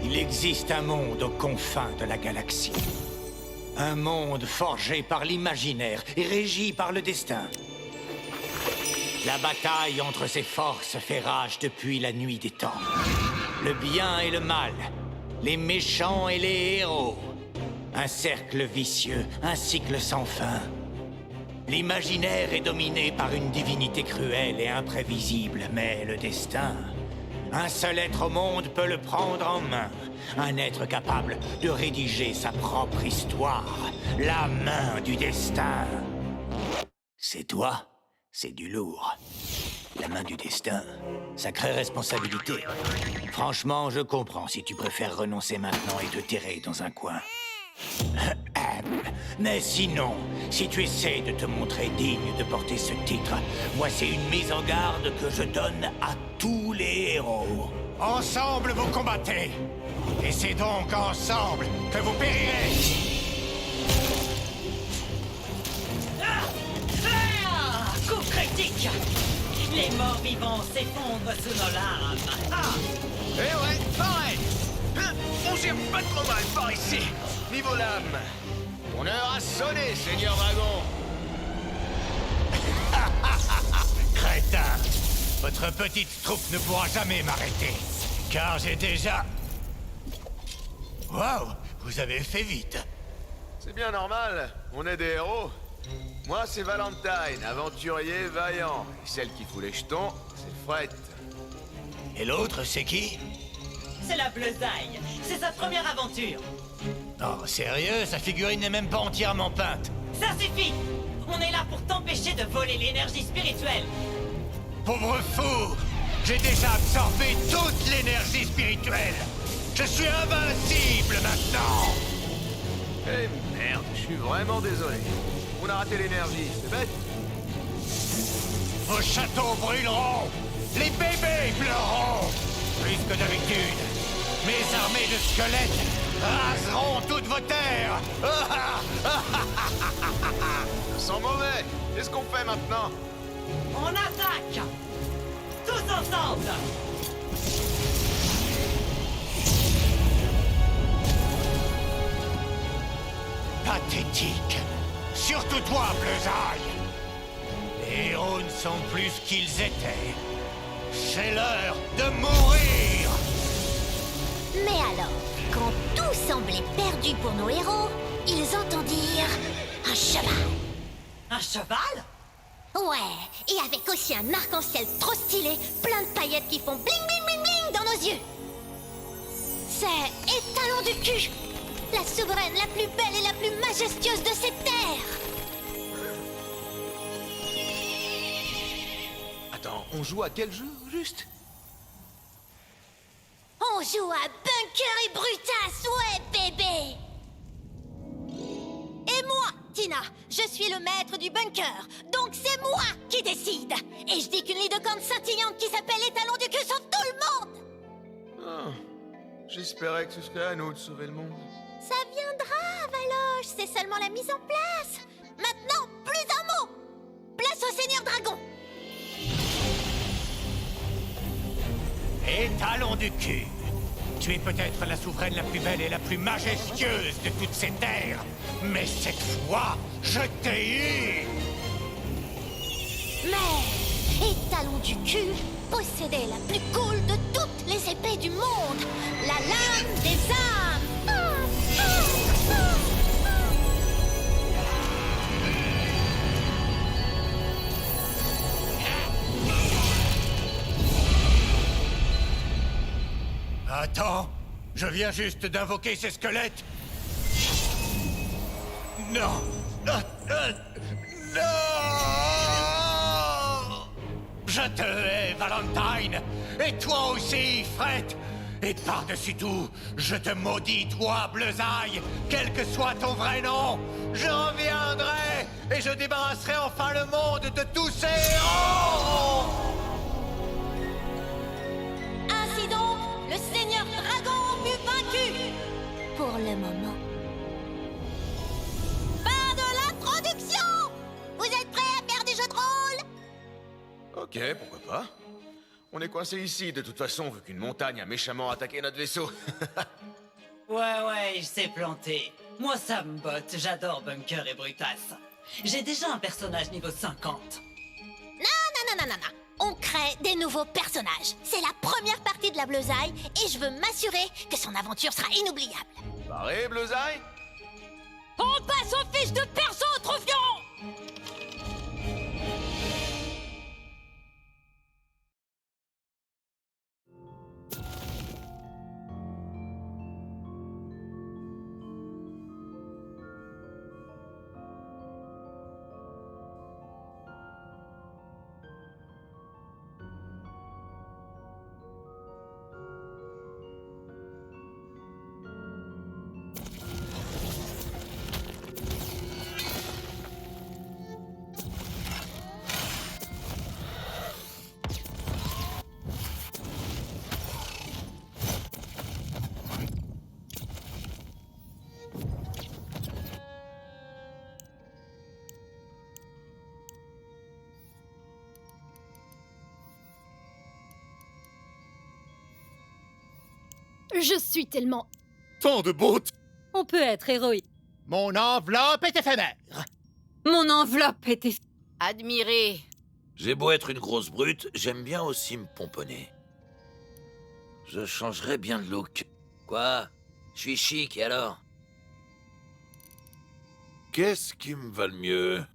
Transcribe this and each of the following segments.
Il existe un monde aux confins de la galaxie. Un monde forgé par l'imaginaire et régi par le destin. La bataille entre ces forces fait rage depuis la nuit des temps. Le bien et le mal, les méchants et les héros. Un cercle vicieux, un cycle sans fin. L'imaginaire est dominé par une divinité cruelle et imprévisible, mais le destin... Un seul être au monde peut le prendre en main. Un être capable de rédiger sa propre histoire. La main du destin. C'est toi, c'est du lourd. La main du destin, sacrée responsabilité. Franchement, je comprends si tu préfères renoncer maintenant et te terrer dans un coin. Mais sinon, si tu essaies de te montrer digne de porter ce titre, voici une mise en garde que je donne à tous les héros. Ensemble, vous combattez. Et c'est donc ensemble que vous périrez. Coup critique. Les morts vivants s'effondrent sous nos larmes. Eh ouais, pareil. On gère pas trop mal par ici. Niveau lame. Ton heure a sonné, Seigneur Dragon. Crétin! Votre petite troupe ne pourra jamais m'arrêter. Car j'ai déjà... Waouh! Vous avez fait vite. C'est bien normal, on est des héros. Moi, c'est Valentine, aventurier vaillant. Et celle qui fout les jetons, c'est Fred. Et l'autre, c'est qui? C'est la Bleusaille. C'est sa première aventure. Oh, sérieux? Sa figurine n'est même pas entièrement peinte. Ça suffit. On est là pour t'empêcher de voler l'énergie spirituelle. Pauvre fou! J'ai déjà absorbé toute l'énergie spirituelle. Je suis invincible maintenant. Eh merde, je suis vraiment désolé. On a raté l'énergie, c'est bête. Vos châteaux brûleront. Les bébés pleureront. Plus que d'habitude. Mes armées de squelettes raseront toutes vos terres. Ça sent mauvais. Qu'est-ce qu'on fait maintenant? On attaque. Tous ensemble. Pathétique. Surtout toi, Bleusaille. Les héros ne sont plus ce qu'ils étaient. C'est l'heure de mourir. Mais alors, quand tout semblait perdu pour nos héros, ils entendirent un cheval. Un cheval? Ouais, et avec aussi un arc-en-ciel trop stylé, plein de paillettes qui font bling bling bling bling dans nos yeux. C'est Étalon du cul, la souveraine la plus belle et la plus majestueuse de cette terre. Attends, on joue à quel jeu, juste? On joue à Bunker et Brutus, ouais bébé. Et moi, Tina, je suis le maître du bunker, donc c'est moi qui décide. Et je dis qu'une licorne scintillante qui s'appelle Étalon du cul sauve tout le monde. Ah, j'espérais que ce serait à nous de sauver le monde. Ça viendra, Valoche, c'est seulement la mise en place. Maintenant, plus un mot. Place au Seigneur Dragon. Étalon du cul. Tu es peut-être la souveraine la plus belle et la plus majestueuse de toutes ces terres. Mais cette fois, je t'ai eu. Mais Étalon du cul possédait la plus cool de toutes les épées du monde, la lame des âmes. Attends, je viens juste d'invoquer ces squelettes. Non. Non. Je te hais, Valentine. Et toi aussi, Fred. Et par-dessus tout, je te maudis, toi, Bleusaille. Quel que soit ton vrai nom, je reviendrai et je débarrasserai enfin le monde de tous ces héros. Ainsi donc, le Seigneur Dragon fut vaincu. Pour le moment. Fin de l'introduction. Vous êtes prêts à faire du jeu de rôle? Ok, pourquoi pas. On est coincé ici, de toute façon, vu qu'une montagne a méchamment attaqué notre vaisseau. Ouais, il s'est planté. Moi, ça me botte. J'adore Bunker et Brutas. J'ai déjà un personnage niveau 50. Non. On crée des nouveaux personnages. C'est la première partie de la Bleusaille et je veux m'assurer que son aventure sera inoubliable. Paré, Bleusaille? On passe aux fiches de perso, Troufion! Je suis tellement... Tant de beauté! On peut être héroïque. Mon enveloppe est éphémère! Mon enveloppe était... Admiré. J'ai beau être une grosse brute, j'aime bien aussi me pomponner. Je changerais bien de look. Quoi? Je suis chic, et alors? Qu'est-ce qui me va le mieux?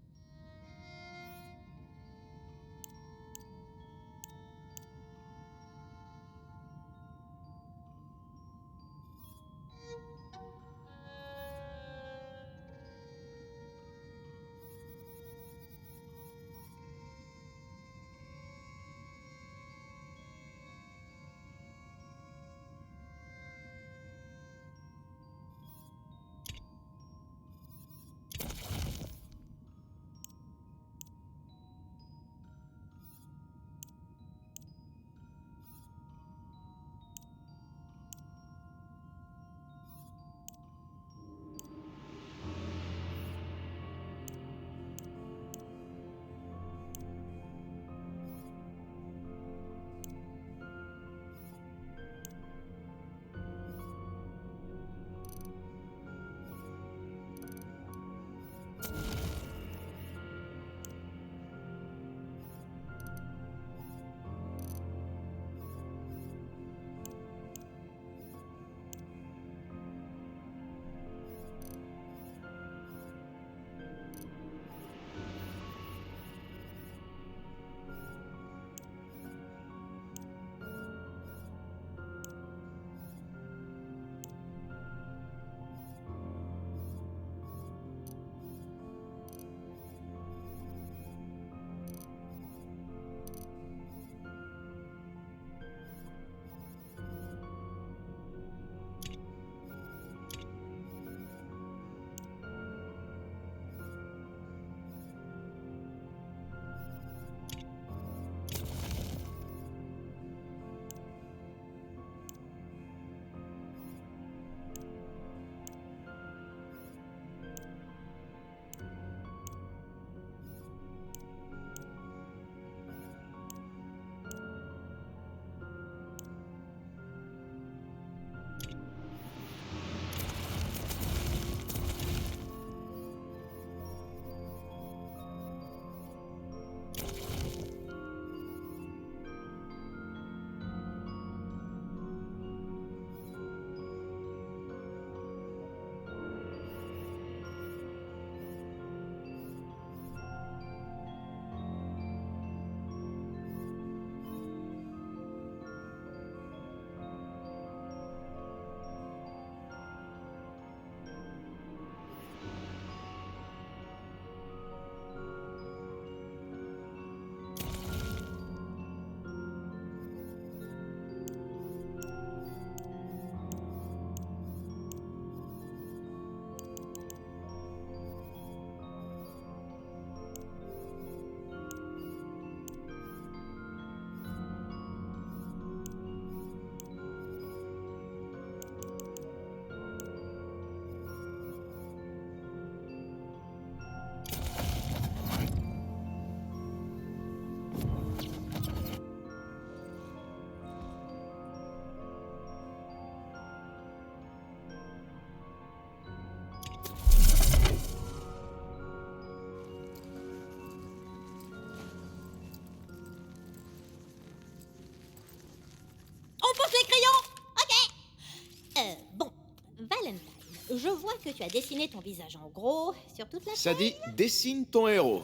Je vois que tu as dessiné ton visage en gros sur toute la Ça dit dessine ton héros.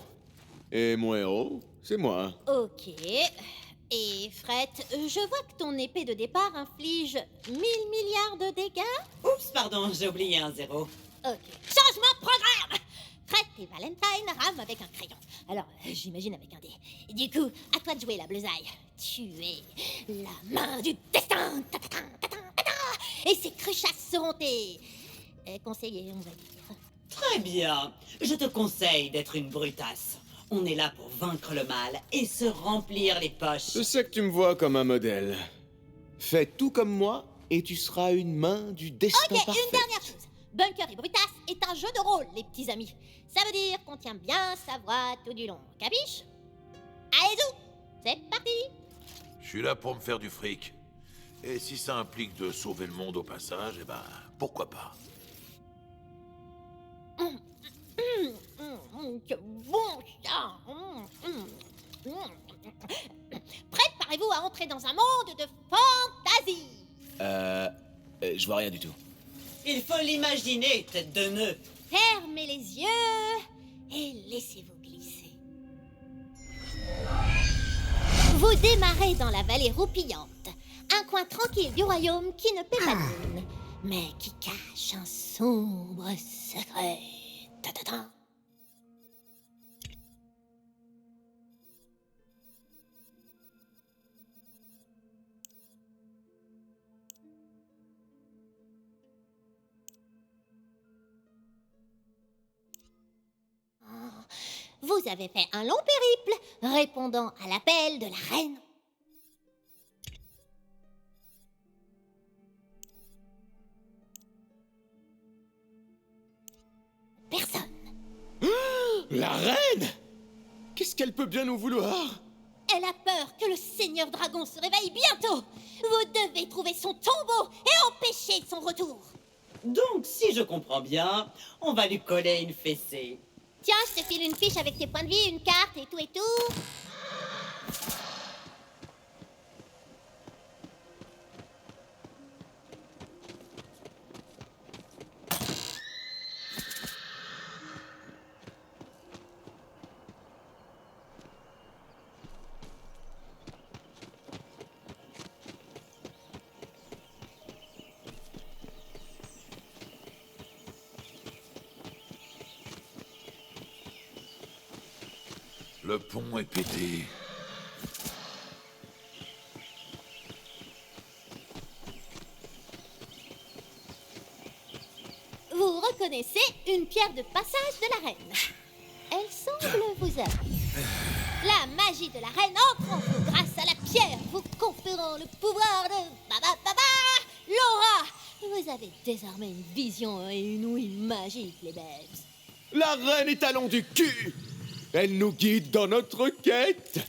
Et mon héros, c'est moi. Ok. Et Fred, je vois que ton épée de départ inflige 1000 milliards de dégâts. Oups, pardon, j'ai oublié un zéro. Ok. Changement de programme. Fred et Valentine rament avec un crayon. Alors, j'imagine avec un dé. Du coup, à toi de jouer la bleusaille. Tu es la main du destin. Ta-ta-ta, ta-ta, ta-ta. Et ces cruchasses seront tes conseillers, on va dire. Très bien. Je te conseille d'être une brutasse. On est là pour vaincre le mal et se remplir les poches. Je sais que tu me vois comme un modèle. Fais tout comme moi et tu seras une main du destin Ok, parfaite. une dernière chose. Bunker et Brutas est un jeu de rôle, les petits amis. Ça veut dire qu'on tient bien sa voix tout du long. Capiche? Allez-y, c'est parti. Je suis là pour me faire du fric. Et si ça implique de sauver le monde au passage, eh ben, pourquoi pas. Que bon ça. Préparez-vous à entrer dans un monde de fantaisie. Je vois rien du tout. Il faut l'imaginer, tête de nœud. Fermez les yeux et laissez-vous glisser. Vous démarrez dans la vallée roupillante, un coin tranquille du royaume qui ne paie pas de mine, mais qui cache un sombre secret. Ta-ta-ta. Vous avez fait un long périple, répondant à l'appel de la reine. Personne. La reine? Qu'est-ce qu'elle peut bien nous vouloir? Elle a peur que le Seigneur Dragon se réveille bientôt. Vous devez trouver son tombeau et empêcher son retour. Donc, si je comprends bien, on va lui coller une fessée. Tiens, je te file une fiche avec tes points de vie, une carte et tout et tout. Le pont est pété. Vous reconnaissez une pierre de passage de la reine. Elle semble vous aimer. La magie de la reine entre en vous grâce à la pierre, vous conférant le pouvoir de Baba Baba Laura. Vous avez désormais une vision et une ouïe magique, les babes. La reine est talon du cul! Elle nous guide dans notre quête!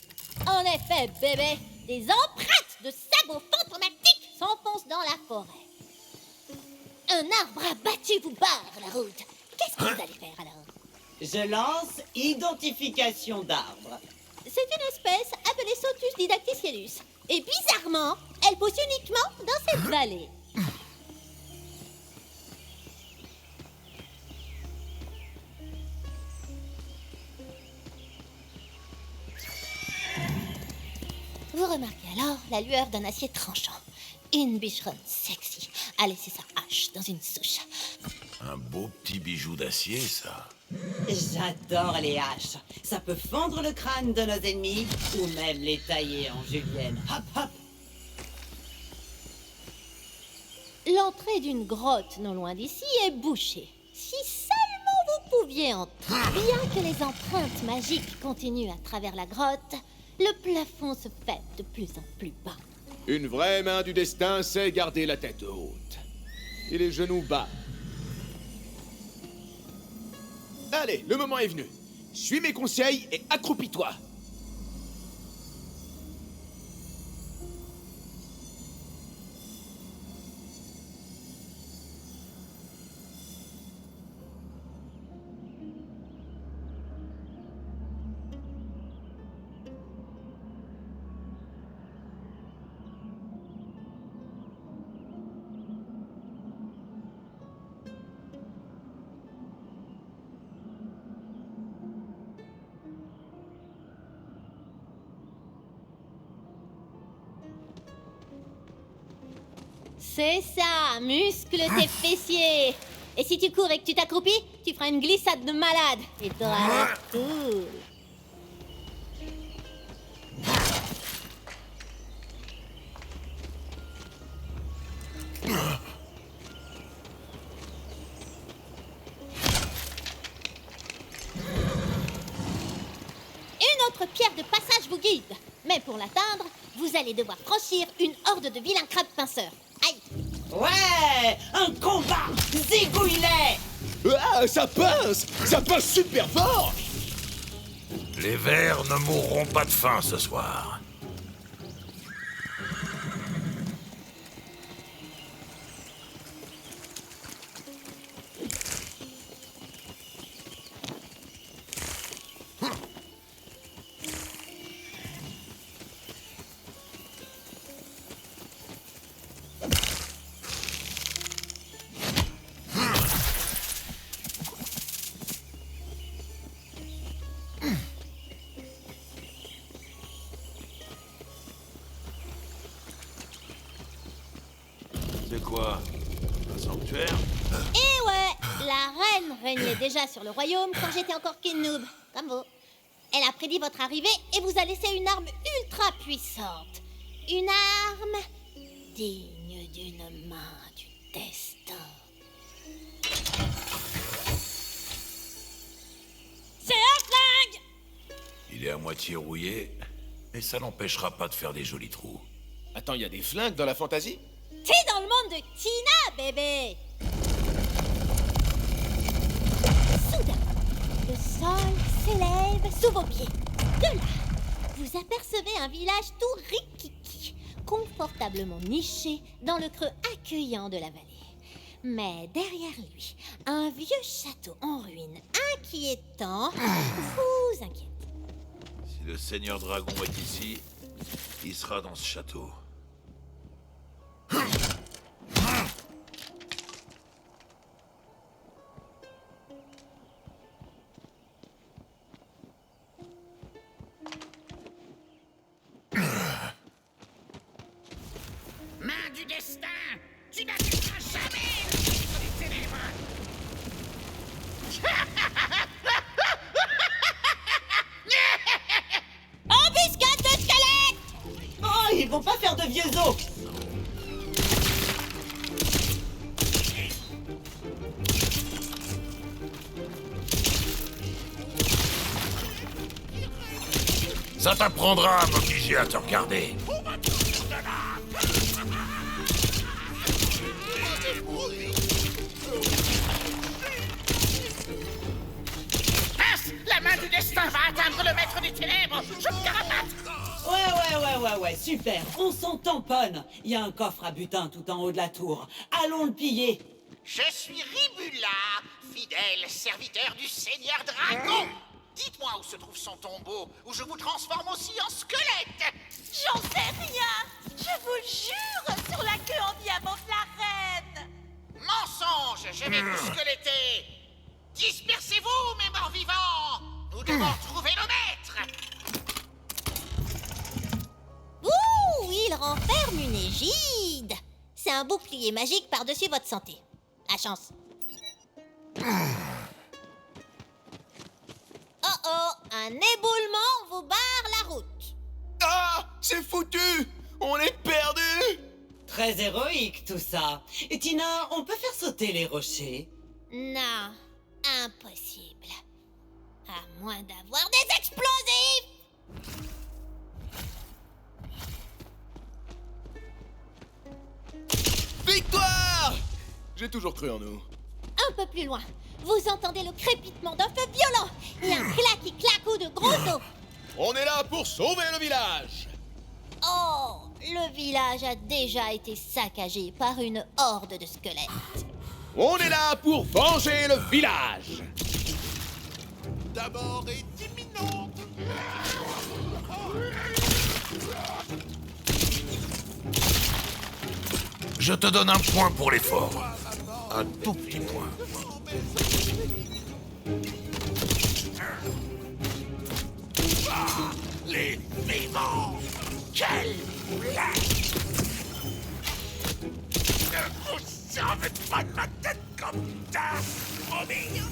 En effet, bébé, des empreintes de sabots fantomatiques s'enfoncent dans la forêt. Un arbre abattu vous barre la route. Qu'est-ce que vous allez faire alors? Je lance identification d'arbre. C'est une espèce appelée Sotus didacticienus. Et bizarrement, elle pousse uniquement dans cette vallée. Vous remarquez alors la lueur d'un acier tranchant. Une bicheronne sexy a laissé sa hache dans une souche. Un beau petit bijou d'acier, ça. J'adore les haches. Ça peut fendre le crâne de nos ennemis ou même les tailler en julienne. Hop, hop. L'entrée d'une grotte non loin d'ici est bouchée. Si seulement vous pouviez entrer. Bien que les empreintes magiques continuent à travers la grotte, le plafond se fait de plus en plus bas. Une vraie main du destin sait garder la tête haute. Et les genoux bas. Allez, le moment est venu. Suis mes conseils et accroupis-toi. C'est ça, muscle tes fessiers. Et si tu cours et que tu t'accroupis, tu feras une glissade de malade. Et t'auras l'air cool. Une autre pierre de passage vous guide. Mais pour l'atteindre, vous allez devoir franchir une horde de vilains crabes pinceurs. Aïe! Ouais, un combat zigouillet. Ah, ça pince! Ça pince super fort! Les vers ne mourront pas de faim ce soir. C'est quoi? Un sanctuaire? Et ouais, la reine régnait déjà sur le royaume quand j'étais encore qu'une noob, comme vous. Elle a prédit votre arrivée et vous a laissé une arme ultra puissante. Une arme digne d'une main du destin. C'est un flingue! Il est à moitié rouillé, mais ça n'empêchera pas de faire des jolis trous. Attends, il y a des flingues dans la fantasy? T'es dans le monde de Tina, bébé! Soudain, le sol s'élève sous vos pieds. De là, vous apercevez un village tout rikiki, confortablement niché dans le creux accueillant de la vallée. Mais derrière lui, un vieux château en ruine inquiétant vous inquiète. Si le Seigneur Dragon est ici, il sera dans ce château. Main du destin, tu n'arriveras jamais le titre des ténèbres. Embuscade de squelette! Oh, ils vont pas faire de vieux os. Ça t'apprendra à m'obliger à te regarder. Mince, la main du destin va atteindre le maître des ténèbres. Je me carapate. Ouais, super. On s'en tamponne. Il y a un coffre à butin tout en haut de la tour. Allons le piller. Je suis Ribula, fidèle serviteur du Seigneur Dragon. Dites-moi où se trouve son tombeau, ou je vous transforme aussi en squelette. J'en sais rien. Je vous le jure sur la queue en diamant de la reine. Mensonge, je vais vous squeletter. Dispersez-vous, mes morts vivants. Nous devons trouver le maître. Ouh, il renferme une égide. C'est un bouclier magique par-dessus votre santé. La chance. Oh, un éboulement vous barre la route. Ah! C'est foutu! On est perdu! Très héroïque tout ça. Et Tina, on peut faire sauter les rochers? Non, impossible. À moins d'avoir des explosifs. Victoire! J'ai toujours cru en nous. Un peu plus loin, vous entendez le crépitement d'un feu violent et un claqui-claquou de gros os. On est là pour sauver le village! Oh, le village a déjà été saccagé par une horde de squelettes. On est là pour venger le village! D'abord est imminente. Je te donne un point pour l'effort. Un tout petit point. Ah, les vivants. Quelle blague. m'avais pas de ma tête comme ça, promis.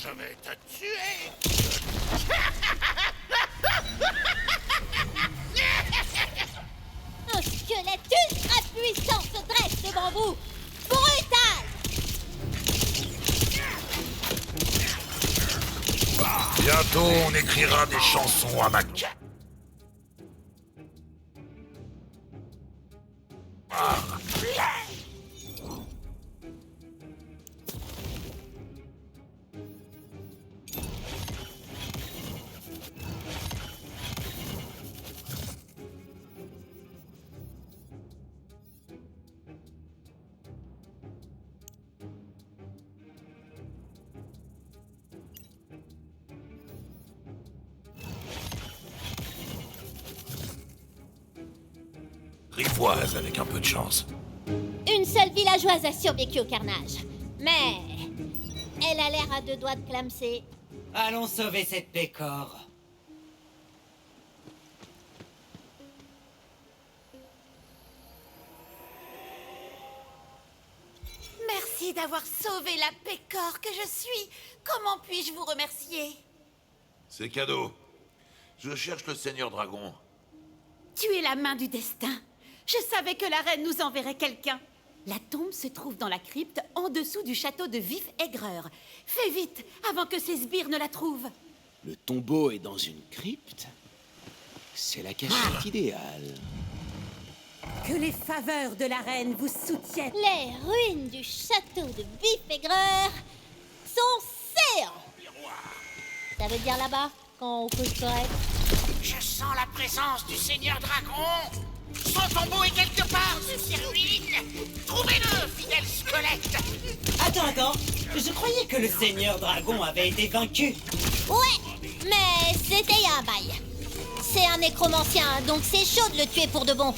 Je vais te tuer. Un squelette ultra puissant se dresse devant vous. Brutal! Bientôt, on écrira des chansons à ma gueule. Rivoise avec un peu de chance. Une seule villageoise a survécu au carnage. Mais elle a l'air à 2 doigts de clamser. Allons sauver cette pécore. Merci d'avoir sauvé la pécore que je suis. Comment puis-je vous remercier? C'est cadeau. Je cherche le Seigneur Dragon. Tu es la main du destin. Je savais que la reine nous enverrait quelqu'un. La tombe se trouve dans la crypte en dessous du château de Vif-Aigreur. Fais vite, avant que ces sbires ne la trouvent. Le tombeau est dans une crypte? C'est la cachette idéale. Que les faveurs de la reine vous soutiennent. Les ruines du château de Vif-Aigreur sont serres. Ça veut dire là-bas, quand on couche correct. Je sens la présence du Seigneur Dragon. Son tombeau est quelque part sur ces ruines. Trouvez-le, fidèle squelette. Attends. Je croyais que le Seigneur Dragon avait été vaincu. Ouais, mais c'était il y a un bail. C'est un nécromancien, donc c'est chaud de le tuer pour de bon.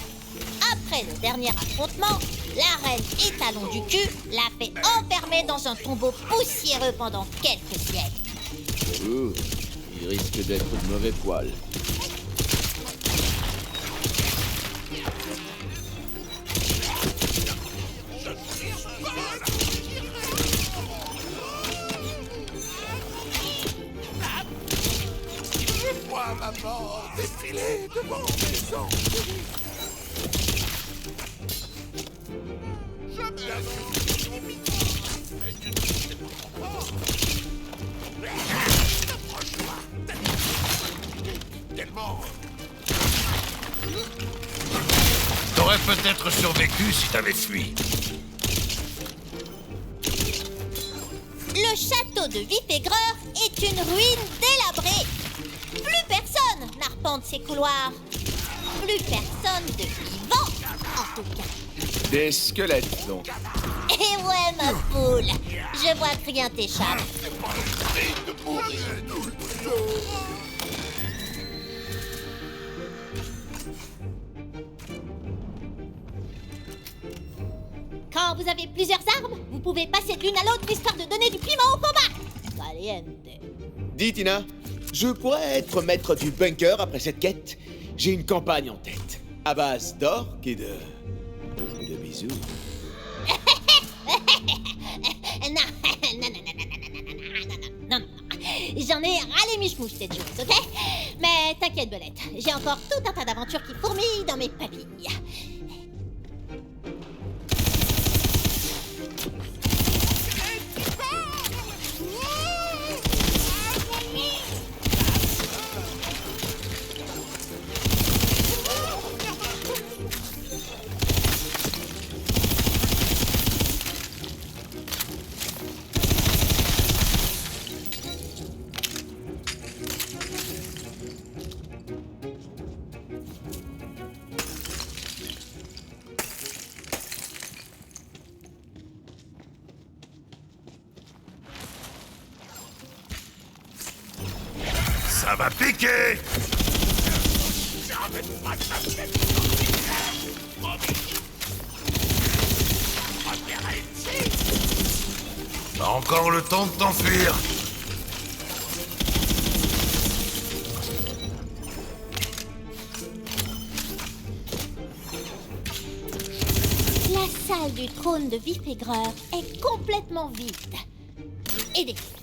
Après le dernier affrontement, la reine étalon du cul l'a fait enfermer dans un tombeau poussiéreux pendant quelques siècles. Ouh, il risque d'être de mauvais poil. Vois ma mort défiler devant mes yeux. Tellement. T'aurais peut-être survécu si t'avais fui. Le château de Vif-Aigreur est une ruine délabrée. Plus personne n'arpente ses couloirs. Plus personne de vivant, en tout cas. Des squelettes, donc. Et ouais, ma poule, je vois que rien t'échappe. Quand vous avez plusieurs armes, vous pouvez passer de l'une à l'autre histoire de donner du piment au combat. Caliente. Dis, Tina, je pourrais être maître du bunker après cette quête. J'ai une campagne en tête, à base d'orques et de bisous. Non. J'en ai râlé miche-mouche cette joueuse, ok? Mais t'inquiète, Belette, j'ai encore tout un tas d'aventures qui fourmillent dans mes papilles. Ça va piquer! T'as encore le temps de t'enfuir. La salle du trône de Vif-Aigreur est complètement vide. Et défaite.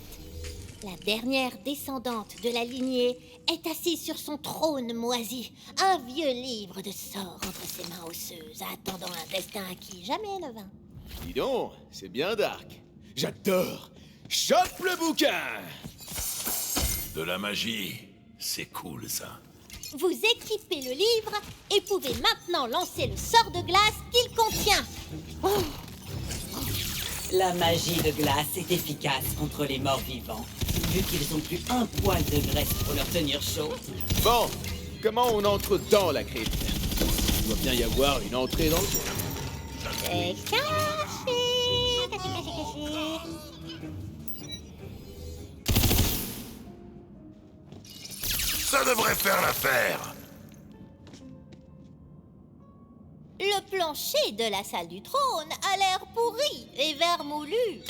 La dernière descendante de la lignée est assise sur son trône moisi, un vieux livre de sorts entre ses mains osseuses, attendant un destin qui jamais ne vint. Dis donc, c'est bien dark. J'adore. Chope le bouquin! De la magie, c'est cool ça. Vous équipez le livre et pouvez maintenant lancer le sort de glace qu'il contient. Oh. La magie de glace est efficace contre les morts vivants, vu qu'ils ont plus un poil de graisse pour leur tenir chaud. Bon, comment on entre dans la crypte? Il doit bien y avoir une entrée dans le jeu. C'est caché. Ça devrait faire l'affaire. Le plancher de la salle du trône a l'air pourri et vermoulu.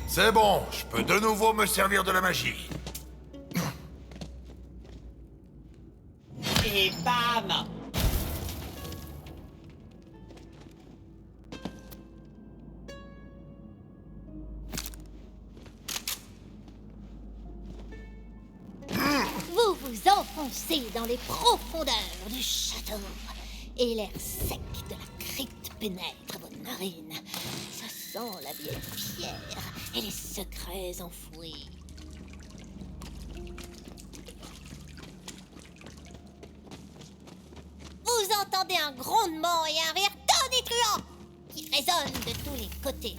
C'est bon, je peux de nouveau me servir de la magie. Et bam! Vous vous enfoncez dans les profondeurs du château et l'air sec de la crypte pénètre vos narines. Ça sent la vieille pierre et les secrets enfouis. Vous entendez un grondement et un rire tonitruant qui résonne de tous les côtés.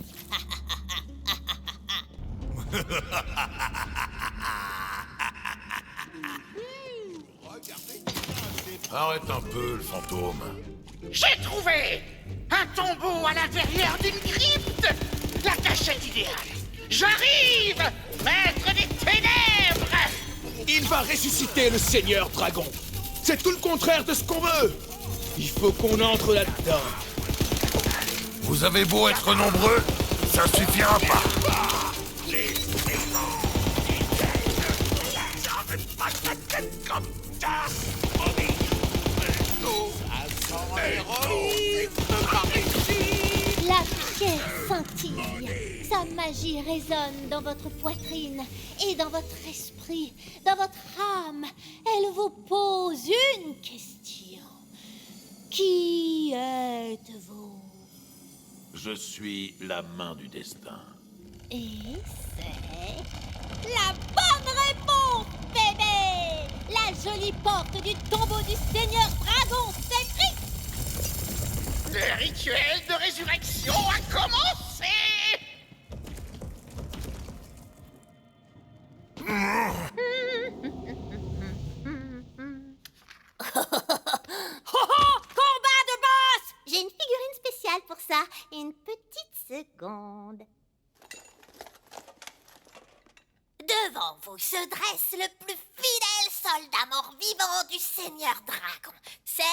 Arrête un peu, le fantôme. J'ai trouvé un tombeau à l'intérieur d'une crypte. La cachette idéale. J'arrive, maître des ténèbres. Il va ressusciter le Seigneur Dragon. C'est tout le contraire de ce qu'on veut. Il faut qu'on entre là-dedans. Vous avez beau être nombreux, ça suffira pas. La pierre scintille. Sa magie résonne dans votre poitrine et dans votre esprit, dans votre âme. Elle vous pose une question. Qui êtes-vous? Je suis la main du destin. Et c'est la bonne réponse, bébé! La jolie porte du tombeau du Seigneur Dragon s'est prise! Le rituel de résurrection a commencé. Combat de boss! J'ai une figurine spéciale pour ça. Une petite seconde. Devant vous se dresse le plus fidèle soldat mort-vivant du Seigneur Dragon. C'est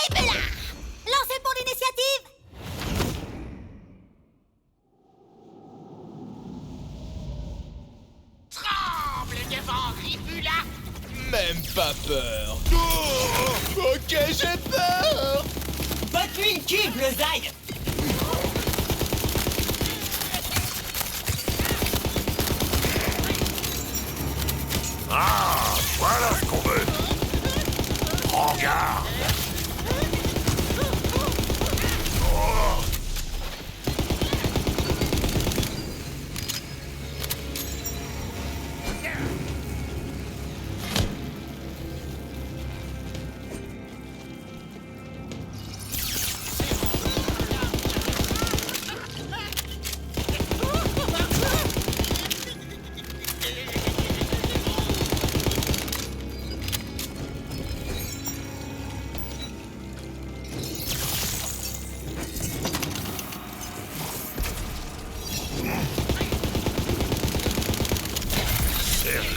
Ribula! Lancez pour l'initiative! Tremble devant Ribula. Même pas peur. Oh, ok, j'ai peur. Bats-lui une cube, le Zag! Ah, voilà ce qu'on veut. Prends garde. Oh.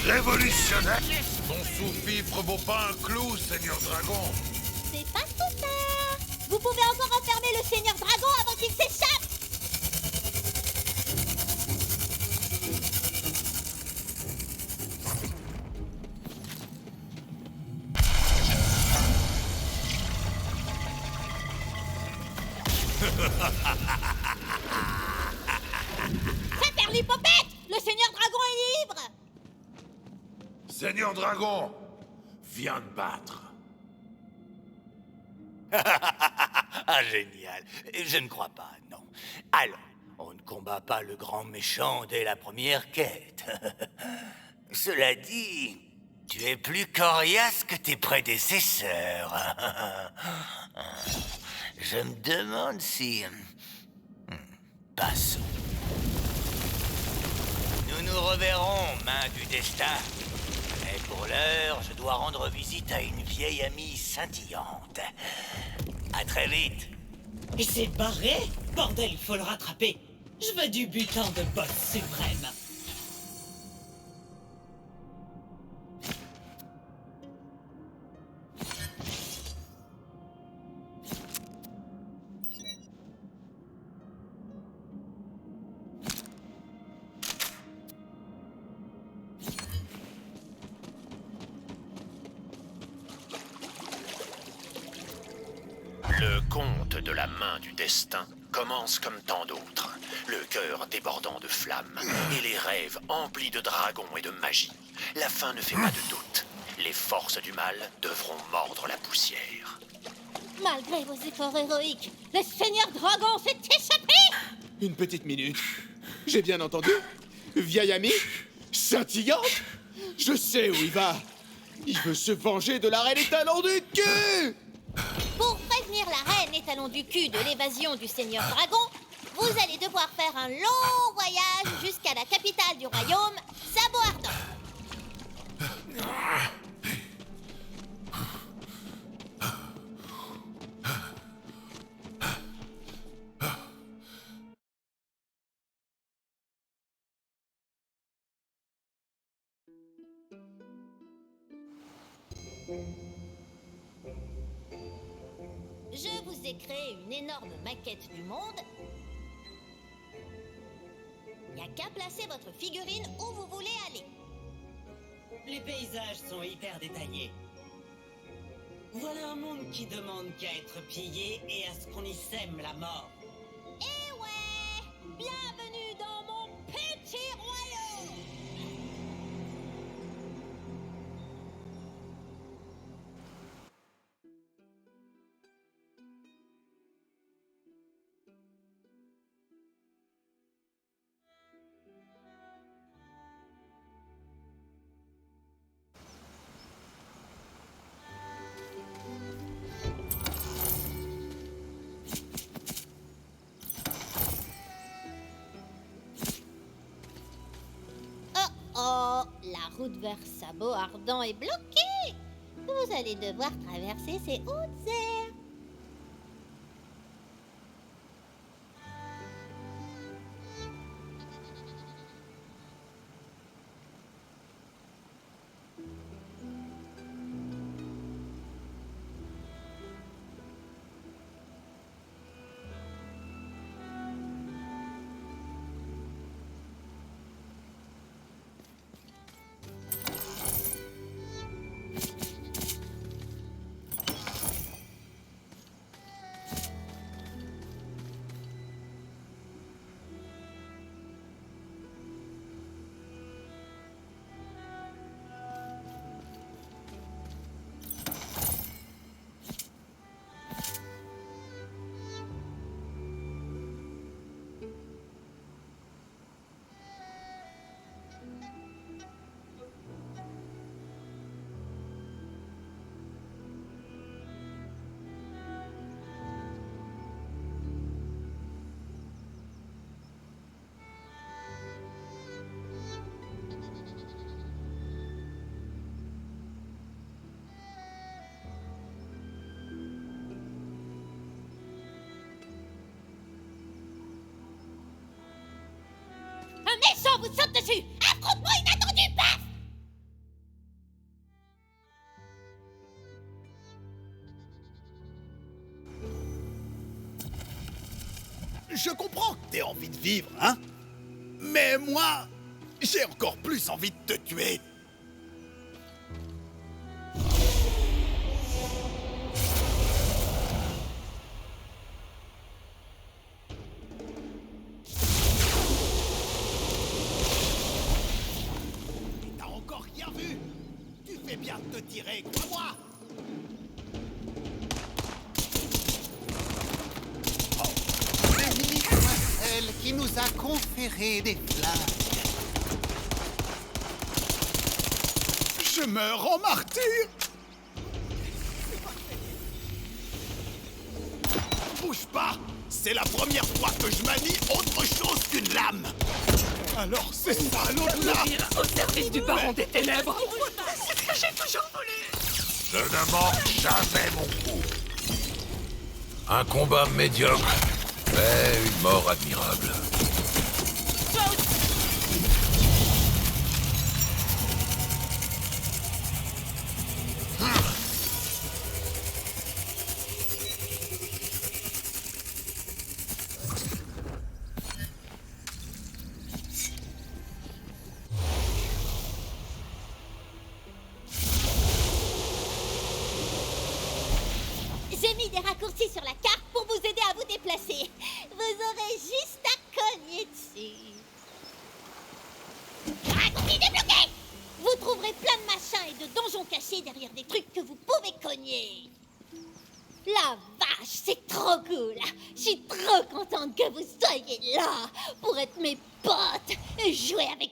Révolutionnaire. Ton sous-fifre vaut pas un clou, Seigneur Dragon. C'est pas trop tard. Vous pouvez encore enfermer le Seigneur Dragon avant qu'il s'échappe. Saperlipopette, le Seigneur Dragon est libre. Seigneur Dragon, viens te battre. Ah, génial. Je ne crois pas, non. Allons, on ne combat pas le grand méchant dès la première quête. Cela dit, tu es plus coriace que tes prédécesseurs. Je me demande si... Passons. Nous nous reverrons, main du destin. Mais pour l'heure, je dois rendre visite à une vieille amie scintillante. À très vite. Et c'est barré? Bordel, il faut le rattraper. Je veux du butin de boss suprême. Le conte de la main du destin commence comme tant d'autres, le cœur débordant de flammes et les rêves emplis de dragons et de magie. La fin ne fait pas de doute. Les forces du mal devront mordre la poussière. Malgré vos efforts héroïques, le Seigneur Dragon s'est échappé. Une petite minute. J'ai bien entendu? Vieille amie? Scintillante? Je sais où il va. Il veut se venger de la reine étalon du cul. Pour prévenir la reine étalon du cul de l'évasion du Seigneur Dragon, vous allez devoir faire un long voyage jusqu'à la capitale du royaume, Sabot Ardent. Je vous ai créé une énorme maquette du monde. Il n'y a qu'à placer votre figurine où vous voulez aller. Les paysages sont hyper détaillés. Voilà un monde qui demande qu'à être pillé et à ce qu'on y sème la mort. Eh ouais! Bienvenue dans mon petit royaume! Oh, la route vers Sabot Ardent est bloquée. Vous allez devoir traverser ces hautes airs. Un méchant vous saute dessus! Affrontement inattendu, paf! t'aies envie de vivre, hein? Mais moi, j'ai encore plus envie de te tuer. Et t'as encore rien vu? Tu fais bien de te tirer, crois-moi! Celle qui nous a conféré des flammes. Je meurs en martyr! Bouge pas! C'est la première fois que je manie autre chose qu'une lame! Alors c'est ça l'au-delà! Au service du baron des ténèbres. C'est ce que j'ai toujours voulu. Je ne manque jamais mon coup. Un combat médiocre, mais une mort admirable. J'ai mis des raccourcis sur la carte pour vous aider à vous déplacer. Vous aurez juste à cogner dessus. Raccourci débloqué! Vous trouverez plein de machins et de donjons cachés derrière des trucs que vous pouvez cogner. La vache, c'est trop cool! Je suis trop contente que vous soyez là pour être mes potes et jouer avec...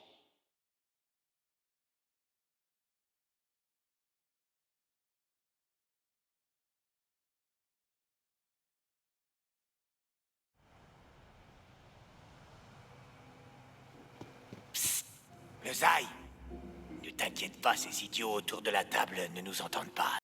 Le Zai, ne t'inquiète pas, ces idiots autour de la table ne nous entendent pas.